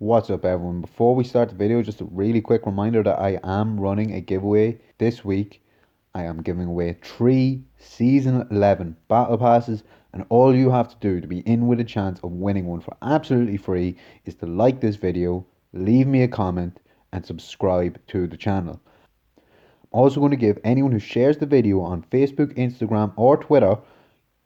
What's up, everyone? Before we start the video, just a really quick reminder that I am running a giveaway this week. I am giving away 3 Season 11 Battle Passes, and all you have to do to be in with a chance of winning one for absolutely free is to like this video, leave me a comment, and subscribe to the channel. I'm also going to give anyone who shares the video on Facebook, Instagram, or Twitter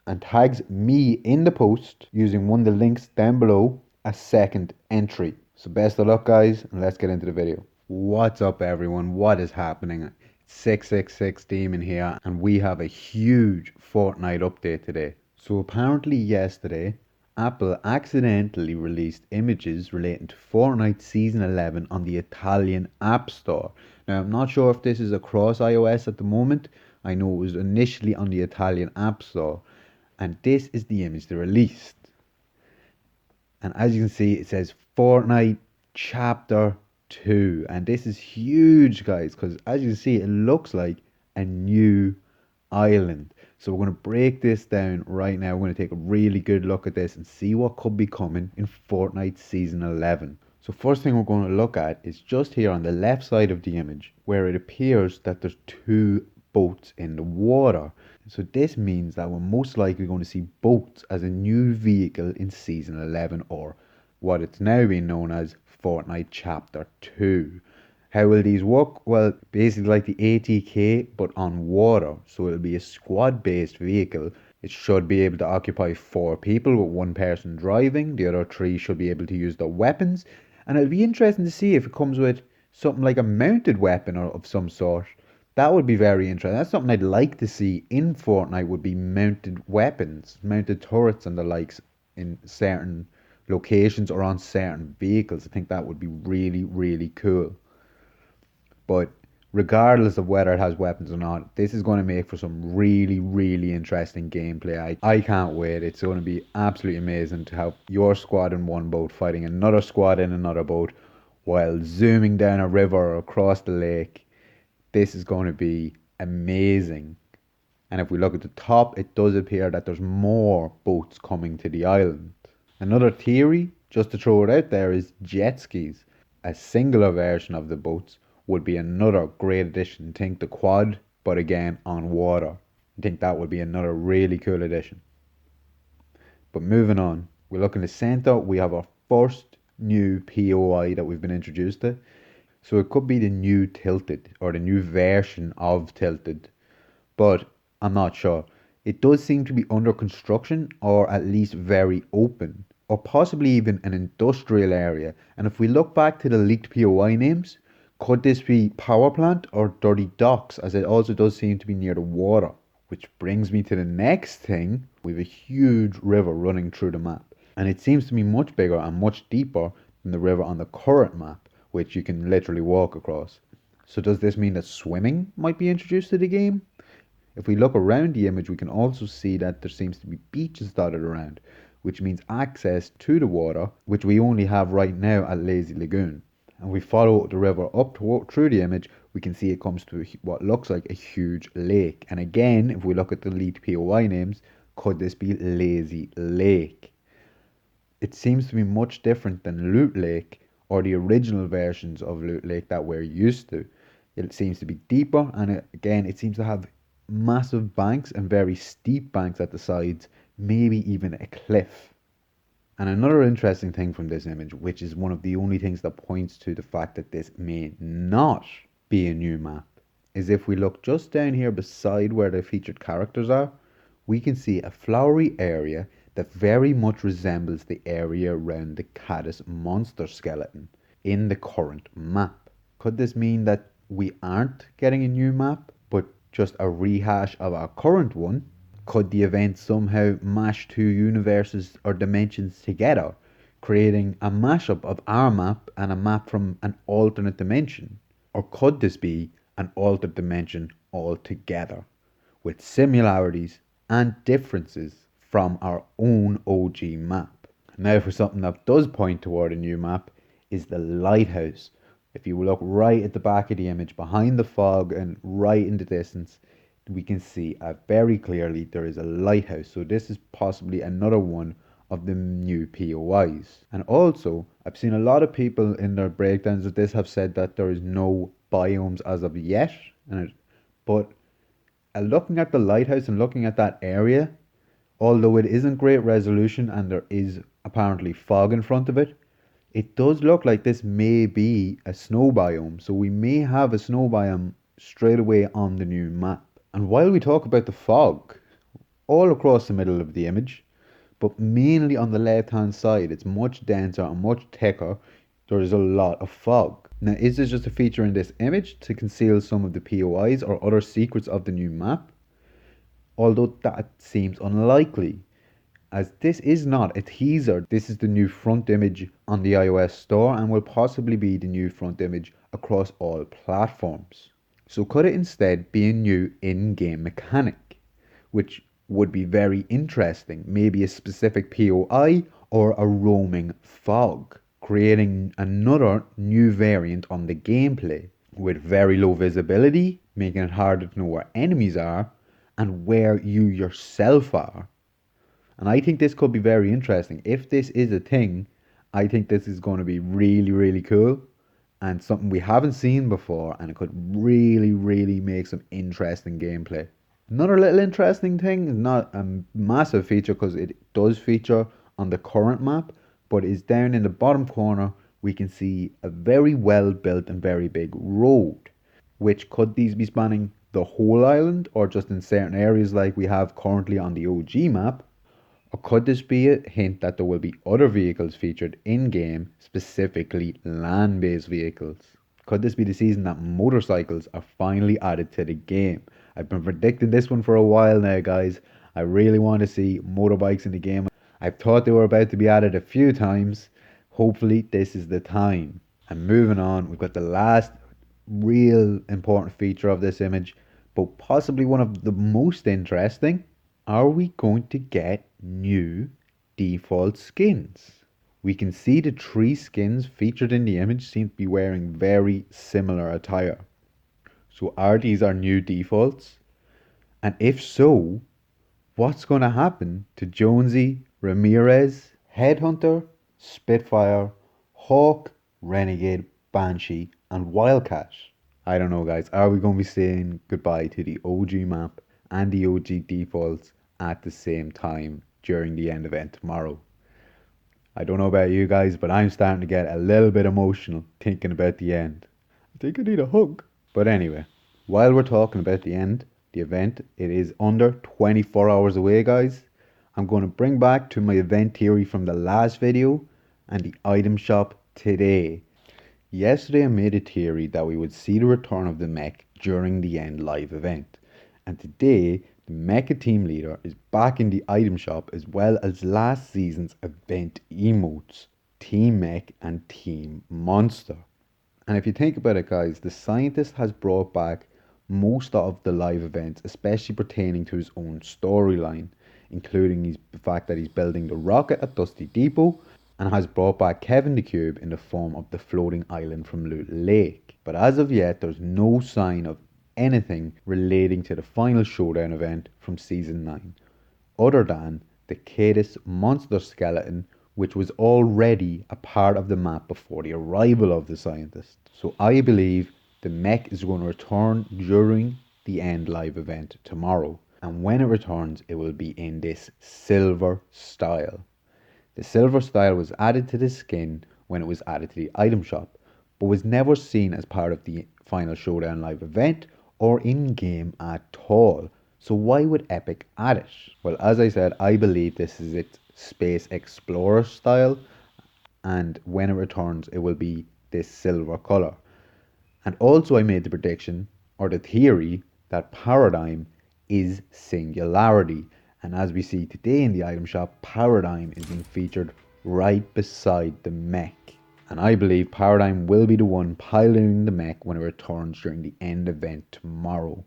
and tags me in the post using one of the links down below a second entry. So best of luck, guys, and let's get into the video. What's up, everyone? What is happening? 666 Demon here, and we have a huge Fortnite update today. So apparently yesterday, Apple accidentally released images relating to Fortnite Season 11 on the Italian App Store. Now, I'm not sure if this is across iOS at the moment. I know it was initially on the Italian App Store, and this is the image they released. And as you can see, it says Fortnite Chapter 2. And this is huge, guys, because as you can see, it looks like a new island. So we're going to break this down right now. We're going to take a really good look at this and see what could be coming in Fortnite Season 11. So first thing we're going to look at is just here on the left side of the image, where it appears that there's two boats in the water. So this means that we're most likely going to see boats as a new vehicle in Season 11, or what it's now being known as Fortnite Chapter 2. How will these work? Well, basically like the ATK, but on water. So it'll be a squad-based vehicle. It should be able to occupy 4 people with one person driving. The other 3 should be able to use their weapons. And it'll be interesting to see if it comes with something like a mounted weapon or of some sort. That would be very interesting. That's something I'd like to see in Fortnite, would be mounted weapons, mounted turrets and the likes in certain locations or on certain vehicles. I think that would be really, really cool. But regardless of whether it has weapons or not, this is going to make for some really, really interesting gameplay. I can't wait. It's going to be absolutely amazing to have your squad in one boat fighting another squad in another boat while zooming down a river or across the lake. This is going to be amazing. And if we look at the top, it does appear that there's more boats coming to the island. Another theory, just to throw it out there, is jet skis. A singular version of the boats would be another great addition. Think the quad, but again on water. I think that would be another really cool addition. But moving on, we look in the center, we have our first new POI that we've been introduced to. So it could be the new Tilted, or the new version of Tilted, but I'm not sure. It does seem to be under construction, or at least very open, or possibly even an industrial area. And if we look back to the leaked POI names, could this be power plant or dirty docks, as it also does seem to be near the water? Which brings me to the next thing. We have a huge river running through the map, and it seems to be much bigger and much deeper than the river on the current map, which you can literally walk across. So does this mean that swimming might be introduced to the game? If we look around the image, we can also see that there seems to be beaches dotted around, which means access to the water, which we only have right now at Lazy Lagoon. And we follow the river up through the image, we can see it comes to what looks like a huge lake. And again, if we look at the leaked POI names, could this be Lazy Lake? It seems to be much different than Loot Lake, or the original versions of Loot Lake that we're used to. It seems to be deeper, and again, it seems to have massive banks and very steep banks at the sides, maybe even a cliff. And another interesting thing from this image, which is one of the only things that points to the fact that this may not be a new map, is if we look just down here beside where the featured characters are, we can see a flowery area that very much resembles the area around the Caddis monster skeleton in the current map. Could this mean that we aren't getting a new map, but just a rehash of our current one? Could the event somehow mash 2 universes or dimensions together, creating a mashup of our map and a map from an alternate dimension? Or could this be an altered dimension altogether, with similarities and differences from our own OG map? Now for something that does point toward a new map is the lighthouse. If you look right at the back of the image, behind the fog and right in the distance, we can see very clearly there is a lighthouse. So this is possibly another one of the new POIs. And also, I've seen a lot of people in their breakdowns of this have said that there is no biomes as of yet, but looking at the lighthouse and looking at that area, although it isn't great resolution and there is apparently fog in front of it, it does look like this may be a snow biome. So we may have a snow biome straight away on the new map. And while we talk about the fog, all across the middle of the image, but mainly on the left hand side, it's much denser and much thicker. There is a lot of fog. Now, is this just a feature in this image to conceal some of the POIs or other secrets of the new map? Although that seems unlikely, as this is not a teaser. This is the new front image on the iOS store and will possibly be the new front image across all platforms. So could it instead be a new in-game mechanic, which would be very interesting, maybe a specific POI or a roaming fog, creating another new variant on the gameplay with very low visibility, making it harder to know where enemies are and where you yourself are. And I think this could be very interesting. If this is a thing, I think this is going to be really, really cool and something we haven't seen before, and it could really, really make some interesting gameplay. Another little interesting thing is not a massive feature because it does feature on the current map, but is down in the bottom corner. We can see a very well built and very big road. Which could these be spanning the whole island or just in certain areas like we have currently on the OG map? Or could this be a hint that there will be other vehicles featured in game, specifically land based vehicles? Could this be the season that motorcycles are finally added to the game? I've been predicting this one for a while now, guys. I really want to see motorbikes in the game. I've thought they were about to be added a few times. Hopefully, this is the time. And moving on, we've got the last real important feature of this image, but possibly one of the most interesting. Are we going to get new default skins? We can see the three skins featured in the image seem to be wearing very similar attire. So are these our new defaults? And if so, what's going to happen to Jonesy, Ramirez, Headhunter, Spitfire, Hawk, Renegade, Banshee, and Wildcat? I don't know, guys. Are we going to be saying goodbye to the OG map and the OG defaults at the same time during the end event tomorrow? I don't know about you guys, but I'm starting to get a little bit emotional thinking about the end. I think I need a hug. But anyway, while we're talking about the end, the event, it is under 24 hours away, guys. I'm going to bring back to my event theory from the last video and the item shop today. Yesterday I made a theory that we would see the return of the mech during the end live event. And today, the Mecha Team Leader is back in the item shop as well as last season's event emotes, Team Mech and Team Monster. And if you think about it, guys, the scientist has brought back most of the live events, especially pertaining to his own storyline, including the fact that he's building the rocket at Dusty Depot and has brought back Kevin the Cube in the form of the floating island from Loot Lake. But as of yet, there's no sign of anything relating to the final showdown event from Season 9, other than the Cadis monster skeleton, which was already a part of the map before the arrival of the scientist. So I believe the mech is going to return during the end live event tomorrow. And when it returns, it will be in this silver style. The silver style was added to the skin when it was added to the item shop, but was never seen as part of the Final Showdown live event or in game at all. So why would Epic add it? Well, as I said, I believe this is its Space Explorer style, and when it returns, it will be this silver color. And also, I made the prediction or the theory that Paradigm is Singularity. And as we see today in the item shop, Paradigm is being featured right beside the mech. And I believe Paradigm will be the one piloting the mech when it returns during the end event tomorrow.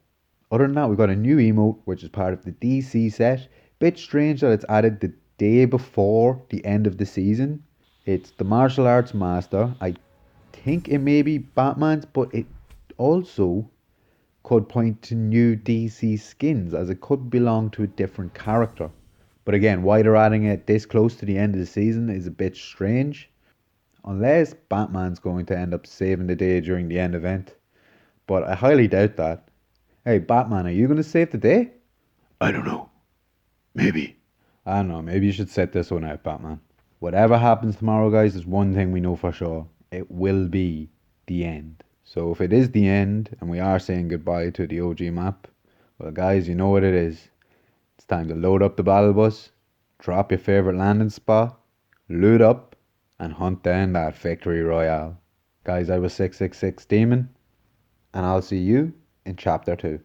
Other than that, we've got a new emote which is part of the DC set. Bit strange that it's added the day before the end of the season. It's the martial arts master. I think it may be Batman's, but it also could point to new DC skins as it could belong to a different character. But again, why they're adding it this close to the end of the season is a bit strange. Unless Batman's going to end up saving the day during the end event. But I highly doubt that. Hey, Batman, are you going to save the day? I don't know. Maybe. I don't know. Maybe you should set this one out, Batman. Whatever happens tomorrow, guys, there's one thing we know for sure. It will be the end. So if it is the end and we are saying goodbye to the OG map, well, guys, you know what it is. It's time to load up the battle bus, drop your favorite landing spot, loot up, and hunt down that victory royale. Guys, I was 666 Demon, and I'll see you in Chapter 2.